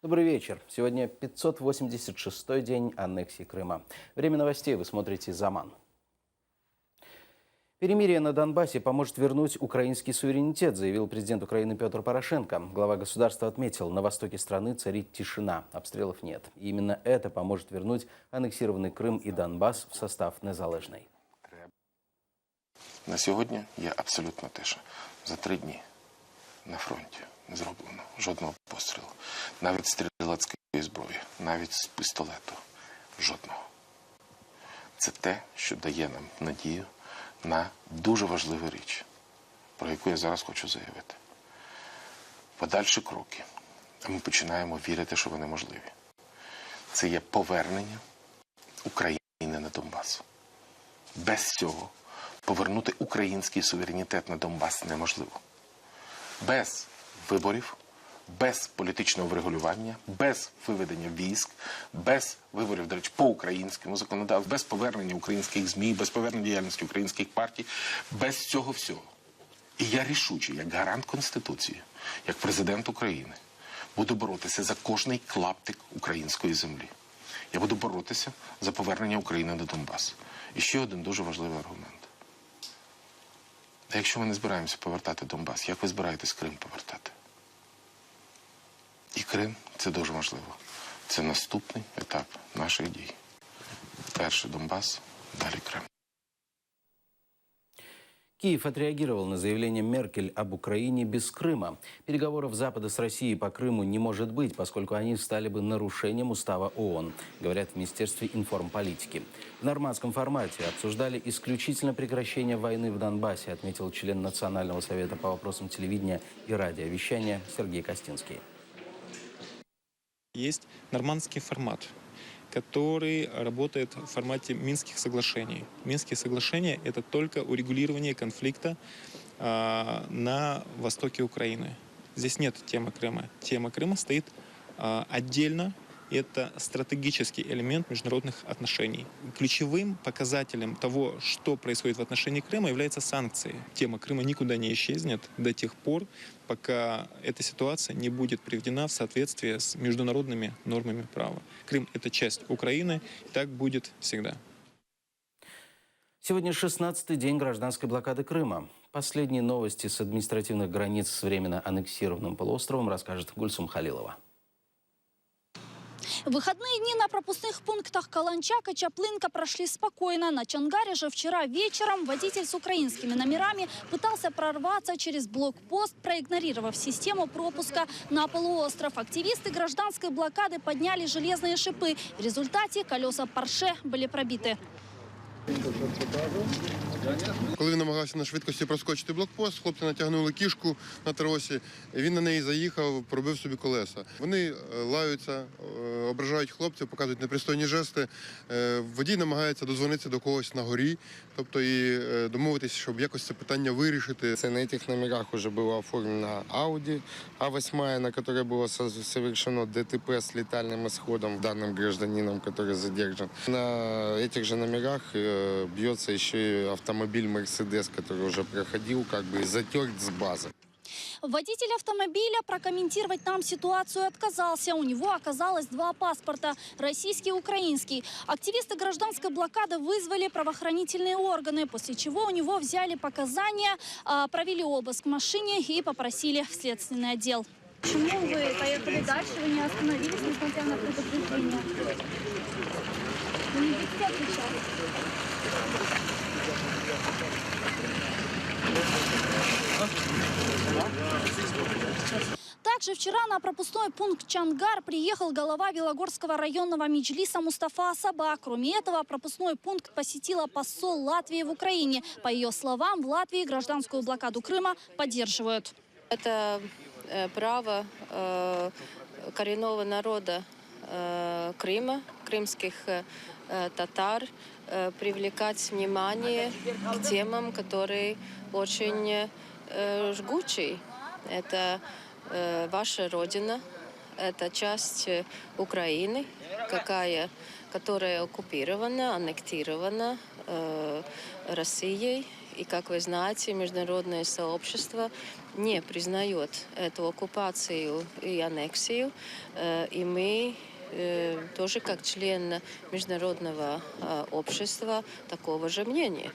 Добрый вечер. Сегодня 586-й день аннексии Крыма. Время новостей вы смотрите «Заман». Перемирие на Донбассе поможет вернуть украинский суверенитет, заявил президент Украины Петр Порошенко. Глава государства отметил, на востоке страны царит тишина, обстрелов нет. И именно это поможет вернуть аннексированный Крым и Донбасс в состав незалежний. На сьогодні є абсолютна тиша. За 3 дні на фронті не зроблено жодного пострілу. Навіть стрілецької зброї, навіть з пістолету. Жодного. Це те, що дає нам надію на дуже важливу річ, про яку я зараз хочу заявити. Подальші кроки, а ми починаємо вірити, що вони можливі. Це є повернення України на Донбас. Без цього повернути український суверенітет на Донбас неможливо. Без виборів, без політичного врегулювання, без виведення військ, без виборів, до речі, по українському законодавству, без повернення українських ЗМІ, без повернення діяльності українських партій, без цього всього. І я рішучий, як гарант Конституції, як президент України, буду боротися за кожний клаптик української землі. Я буду боротися за повернення України до Донбасу. І ще один дуже важливий аргумент. А якщо ми не збираємося повертати Донбас, як ви збираєтесь Крим повертати? І Крим – це дуже важливо. Це наступний етап наших дій. Перший Донбас, далі Крим. Киев отреагировал на заявление Меркель об Украине без Крыма. Переговоров Запада с Россией по Крыму не может быть, поскольку они стали бы нарушением устава ООН, говорят в Министерстве информполитики. В нормандском формате обсуждали исключительно прекращение войны в Донбассе, отметил член Национального совета по вопросам телевидения и радиовещания Сергей Костинский. Есть нормандский формат, который работает в формате Минских соглашений. Минские соглашения – это только урегулирование конфликта на востоке Украины. Здесь нет темы Крыма. Тема Крыма стоит отдельно. Это стратегический элемент международных отношений. Ключевым показателем того, что происходит в отношении Крыма, являются санкции. Тема Крыма никуда не исчезнет до тех пор, пока эта ситуация не будет приведена в соответствие с международными нормами права. Крым – это часть Украины, и так будет всегда. Сегодня 16-й день гражданской блокады Крыма. Последние новости с административных границ с временно аннексированным полуостровом расскажет Гульсум Халилова. В выходные дни на пропускных пунктах Каланчак и Чаплынка прошли спокойно. На Чангаре же вчера вечером водитель с украинскими номерами пытался прорваться через блокпост, проигнорировав систему пропуска на полуостров. Активисты гражданской блокады подняли железные шипы. В результате колеса Порше были пробиты. Коли він намагався на швидкості проскочити блокпост, хлопці натягнули кішку на тросі, він на неї заїхав, пробив собі колеса. Вони лаються, ображають хлопців, показують непристойні жести. Водій намагається дозвонитися до когось на горі, тобто і домовитися, щоб якось це питання вирішити. На этих номерах уже было оформлено Audi А8, на которой было совершено ДТП с летальным исходом данным гражданином, который задержан. На этих же номерах бьется еще и автомобиль «Мерседес», который уже проходил, как бы затерт с базы. Водитель автомобиля прокомментировать нам ситуацию отказался. У него оказалось 2 паспорта – российский и украинский. Активисты гражданской блокады вызвали правоохранительные органы, после чего у него взяли показания, провели обыск в машине и попросили в следственный отдел. Почему вы поехали дальше, вы не остановились, несмотря на предупреждение? Вы не будете отвечать? Также вчера на пропускной пункт Чангар приехал глава Белогорского районного меджлиса Мустафа Асаба. Кроме этого, пропускной пункт посетила посол Латвии в Украине. По ее словам, в Латвии гражданскую блокаду Крыма поддерживают. Это право коренного народа Крыма, крымских татар, привлекать внимание к темам, которые очень жгучие. Это ваша родина, это часть Украины, которая оккупирована, аннектирована Россией. И, как вы знаете, международное сообщество не признает эту оккупацию и аннексию. И мы тоже как член международного общества такого же мнения.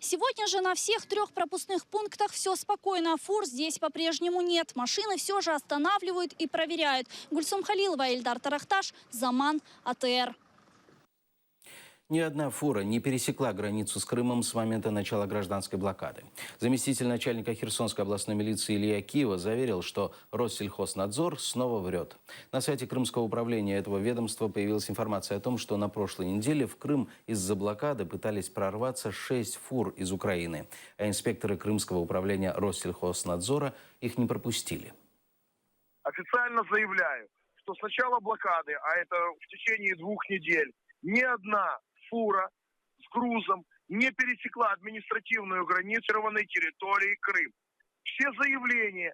Сегодня же на всех 3 пропускных пунктах все спокойно. Фур здесь по-прежнему нет. Машины все же останавливают и проверяют. Гульсум Халилова, Эльдар Тарахташ, Заман, АТР. Ни одна фура не пересекла границу с Крымом с момента начала гражданской блокады. Заместитель начальника Херсонской областной милиции Илья Киева заверил, что Россельхознадзор снова врет. На сайте Крымского управления этого ведомства появилась информация о том, что на прошлой неделе в Крым из-за блокады пытались прорваться 6 фур из Украины, а инспекторы Крымского управления Россельхознадзора их не пропустили. Официально заявляю, что с начала блокады, а это в течение 2 недель, ни одна фура с грузом не пересекла административную границу территории Крым. Все заявления,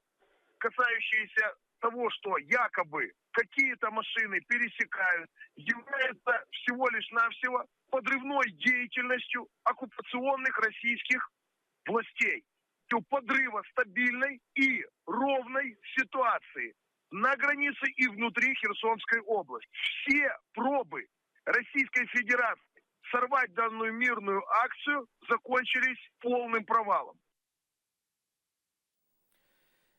касающиеся того, что якобы какие-то машины пересекают, являются всего лишь навсего подрывной деятельностью оккупационных российских властей. Подрыва стабильной и ровной ситуации на границе и внутри Херсонской области. Все пробы Российской Федерации сорвать данную мирную акцию закончились полным провалом.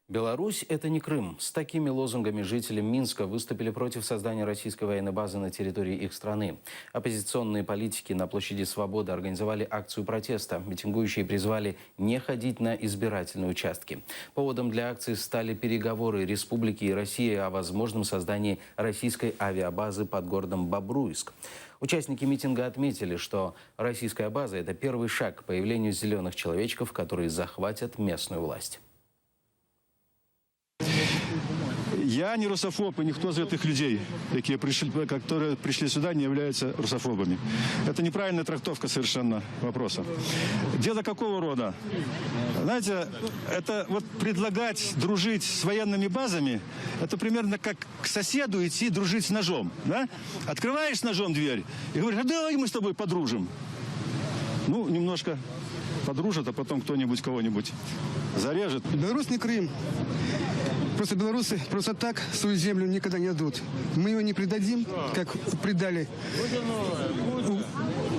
Беларусь – это не Крым. С такими лозунгами жители Минска выступили против создания российской военной базы на территории их страны. Оппозиционные политики на площади Свободы организовали акцию протеста. Митингующие призвали не ходить на избирательные участки. Поводом для акции стали переговоры Республики и России о возможном создании российской авиабазы под городом Бобруйск. Участники митинга отметили, что российская база – это первый шаг к появлению зеленых человечков, которые захватят местную власть. Я не русофоб, и никто из этих людей, которые пришли сюда, не являются русофобами. Это неправильная трактовка совершенно вопроса. Дело какого рода? Знаете, это вот предлагать дружить с военными базами, это примерно как к соседу идти дружить с ножом. Да? Открываешь с ножом дверь и говоришь: а давай мы с тобой подружим. Ну, немножко подружат, а потом кто-нибудь кого-нибудь зарежет. Беларусь не Крым. Просто белорусы просто так свою землю никогда не отдадут. Мы ее не предадим, как предали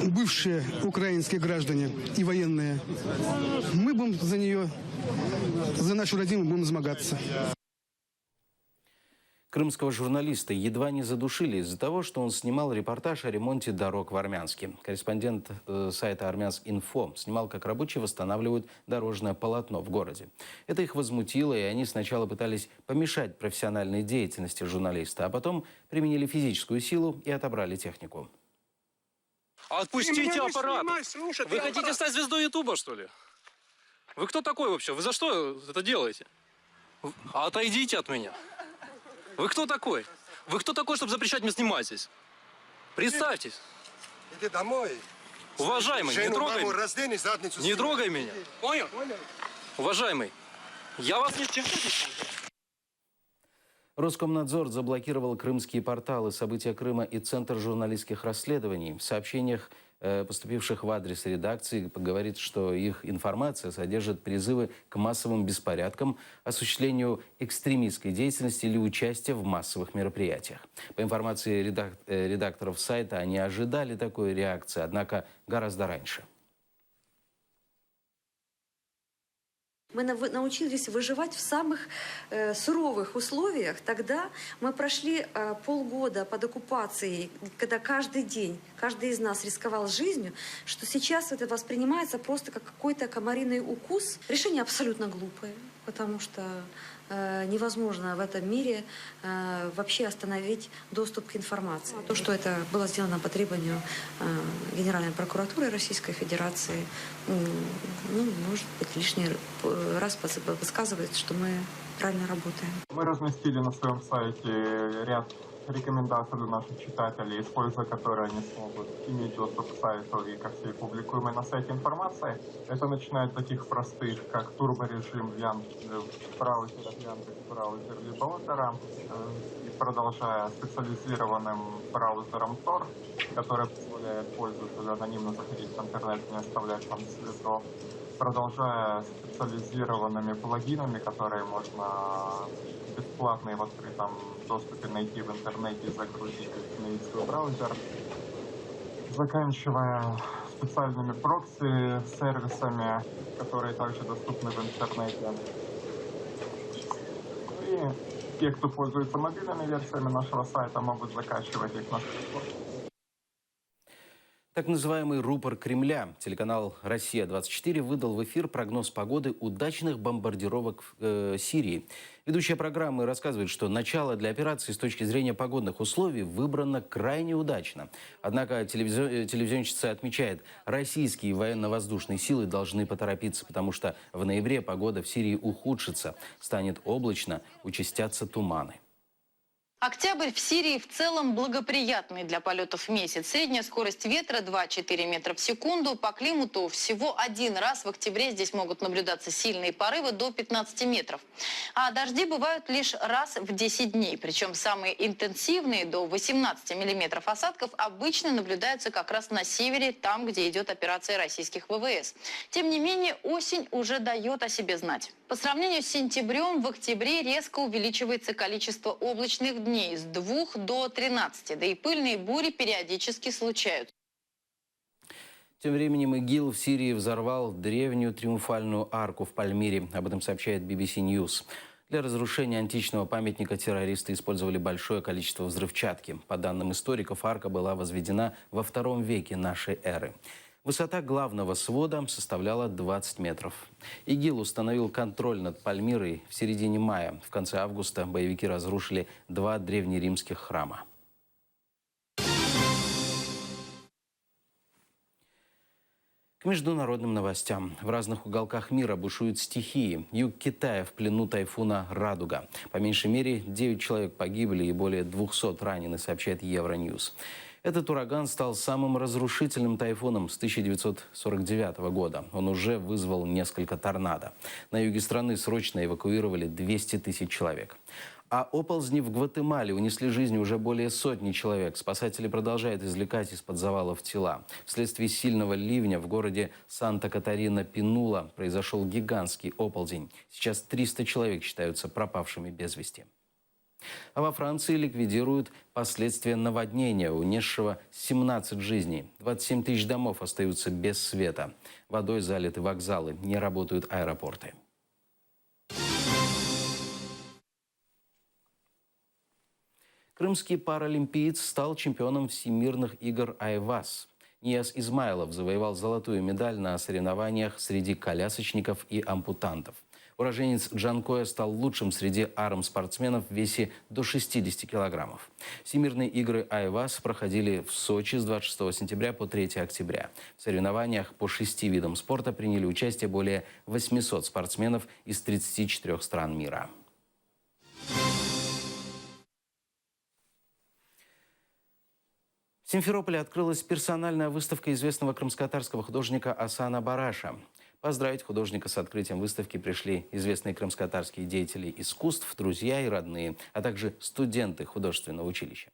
бывшие украинские граждане и военные. Мы будем за нее, за нашу родину будем змагаться. Крымского журналиста едва не задушили из-за того, что он снимал репортаж о ремонте дорог в Армянске. Корреспондент сайта «Армянск.Инфо» снимал, как рабочие восстанавливают дорожное полотно в городе. Это их возмутило, и они сначала пытались помешать профессиональной деятельности журналиста, а потом применили физическую силу и отобрали технику. Отпустите аппарат! Вы хотите стать звездой Ютуба, что ли? Вы кто такой вообще? Вы за что это делаете? Отойдите от меня. Вы кто такой? Вы кто такой, чтобы запрещать мне снимать здесь? Представьтесь. Иди домой. Уважаемый, не трогай меня. Раздени задницу. Не трогай меня. Понял? Уважаемый, я вас не... Роскомнадзор заблокировал крымские порталы «События Крыма» и Центр журналистских расследований. В сообщениях, поступивших в адрес редакции, говорит, что их информация содержит призывы к массовым беспорядкам, осуществлению экстремистской деятельности или участия в массовых мероприятиях. По информации редакторов сайта, они ожидали такой реакции, однако гораздо раньше. Мы научились выживать в самых суровых условиях. Тогда мы прошли полгода под оккупацией, когда каждый день, каждый из нас рисковал жизнью, что сейчас это воспринимается просто как какой-то комариный укус. Решение абсолютно глупое, потому что невозможно в этом мире вообще остановить доступ к информации. То, что это было сделано по требованию Генеральной прокуратуры Российской Федерации, может быть, лишний раз подсказывает, что мы правильно работаем. Мы разместили на своем сайте ряд рекомендаций для наших читателей, используя которые они смогут иметь доступ к сайту и ко всей публикуемой на сайте информации. Это начиная от таких простых, как турборежим в браузерах Яндекс браузер либо Opera, и продолжая специализированным браузером Tor, который позволяет пользователю анонимно заходить в интернет, не оставлять там следов. продолжая специализированными плагинами, которые можно бесплатно и в открытом доступе найти в интернете и загрузить и установить в свой браузер, заканчивая специальными прокси-сервисами, которые также доступны в интернете. И те, кто пользуется мобильными версиями нашего сайта, могут закачивать их на смартфон. Так называемый рупор Кремля, телеканал «Россия-24» выдал в эфир прогноз погоды удачных бомбардировок Сирии. Ведущая программы рассказывает, что начало для операции с точки зрения погодных условий выбрано крайне удачно. Однако телевизионщица отмечает, российские военно-воздушные силы должны поторопиться, потому что в ноябре погода в Сирии ухудшится, станет облачно, участятся туманы. Октябрь в Сирии в целом благоприятный для полетов месяц. Средняя скорость ветра 2-4 метра в секунду. По климату всего один раз в октябре здесь могут наблюдаться сильные порывы до 15 метров. А дожди бывают лишь раз в 10 дней. Причем самые интенсивные, до 18 миллиметров осадков, обычно наблюдаются как раз на севере, там, где идет операция российских ВВС. Тем не менее, осень уже дает о себе знать. По сравнению с сентябрем, в октябре резко увеличивается количество облачных дней с 2 до 13, да и пыльные бури периодически случаются. Тем временем ИГИЛ в Сирии взорвал древнюю триумфальную арку в Пальмире. Об этом сообщает BBC News. Для разрушения античного памятника террористы использовали большое количество взрывчатки. По данным историков, арка была возведена во II веке нашей эры. Высота главного свода составляла 20 метров. ИГИЛ установил контроль над Пальмирой в середине мая. В конце августа боевики разрушили 2 древнеримских храма. К международным новостям. В разных уголках мира бушуют стихии. Юг Китая в плену тайфуна «Радуга». По меньшей мере 9 человек погибли и более 200 ранены, сообщает Евроньюз. Этот ураган стал самым разрушительным тайфуном с 1949 года. Он уже вызвал несколько торнадо. На юге страны срочно эвакуировали 200 тысяч человек. А оползни в Гватемале унесли жизни уже более сотни человек. Спасатели продолжают извлекать из-под завалов тела. Вследствие сильного ливня в городе Санта-Катарина-Пинула произошел гигантский оползень. Сейчас 300 человек считаются пропавшими без вести. А во Франции ликвидируют последствия наводнения, унесшего 17 жизней. 27 тысяч домов остаются без света. Водой залиты вокзалы, не работают аэропорты. Крымский паралимпиец стал чемпионом всемирных игр Айваз. Нияз Измайлов завоевал золотую медаль на соревнованиях среди колясочников и ампутантов. Уроженец Джанкоя стал лучшим среди арм-спортсменов в весе до 60 килограммов. Всемирные игры Айваз проходили в Сочи с 26 сентября по 3 октября. В соревнованиях по 6 видам спорта приняли участие более 800 спортсменов из 34 стран мира. В Симферополе открылась персональная выставка известного крымско-татарского художника Асана Бараша. Поздравить художника с открытием выставки пришли известные крымско-татарские деятели искусств, друзья и родные, а также студенты художественного училища.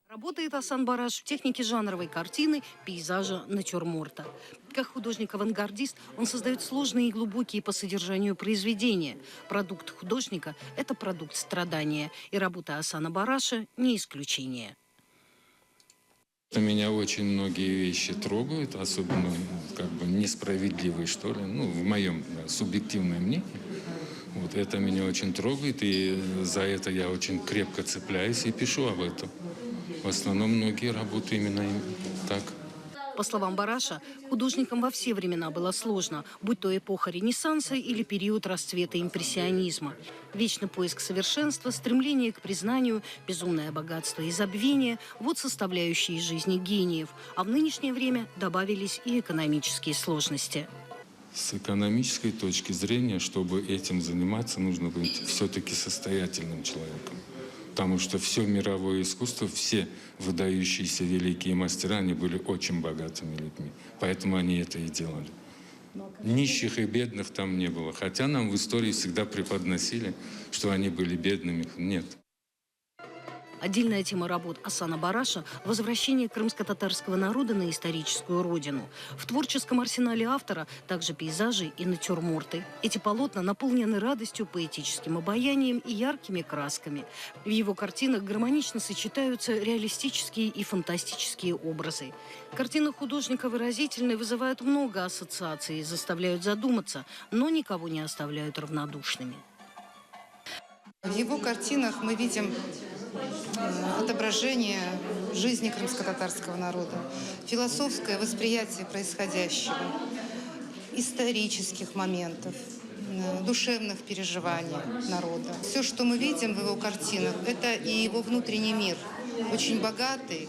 Работает Асан Бараш в технике жанровой картины, пейзажа, натюрморта. Как художник-авангардист он создает сложные и глубокие по содержанию произведения. Продукт художника – это продукт страдания. И работа Асана Бараша – не исключение. Меня очень многие вещи трогают, особенно несправедливые, что ли, в моем субъективном мнении. Вот это меня очень трогает, и за это я очень крепко цепляюсь и пишу об этом. В основном многие работы именно так. По словам Бараша, художникам во все времена было сложно, будь то эпоха Ренессанса или период расцвета импрессионизма. Вечный поиск совершенства, стремление к признанию, безумное богатство и забвение – вот составляющие жизни гениев. А в нынешнее время добавились и экономические сложности. С экономической точки зрения, чтобы этим заниматься, нужно быть все-таки состоятельным человеком. Потому что все мировое искусство, все выдающиеся великие мастера, они были очень богатыми людьми. Поэтому они это и делали. Нищих и бедных там не было. Хотя нам в истории всегда преподносили, что они были бедными. Нет. Отдельная тема работ Асана Бараша – возвращение крымско-татарского народа на историческую родину. В творческом арсенале автора также пейзажи и натюрморты. Эти полотна наполнены радостью, поэтическим обаянием и яркими красками. В его картинах гармонично сочетаются реалистические и фантастические образы. Картины художника выразительны, вызывают много ассоциаций, заставляют задуматься, но никого не оставляют равнодушными. В его картинах мы видим отображение жизни крымско-татарского народа, философское восприятие происходящего, исторических моментов, душевных переживаний народа. Все, что мы видим в его картинах, это и его внутренний мир, очень богатый,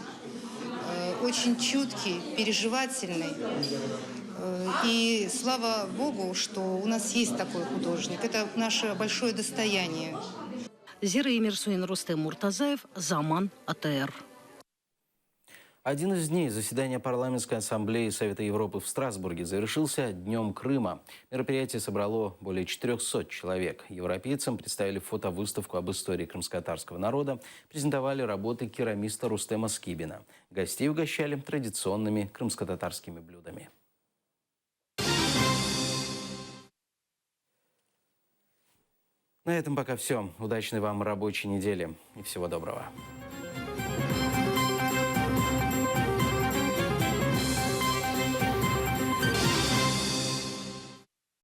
очень чуткий, переживательный. И слава Богу, что у нас есть такой художник. Это наше большое достояние. Зира Эмирсуин, Рустем Муртазаев, Заман, АТР. Один из дней заседания парламентской ассамблеи Совета Европы в Страсбурге завершился Днем Крыма. Мероприятие собрало более 400 человек. Европейцам представили фотовыставку об истории крымско-татарского народа, презентовали работы керамиста Рустема Скибина. Гостей угощали традиционными крымско-татарскими блюдами. На этом пока все. Удачной вам рабочей недели и всего доброго.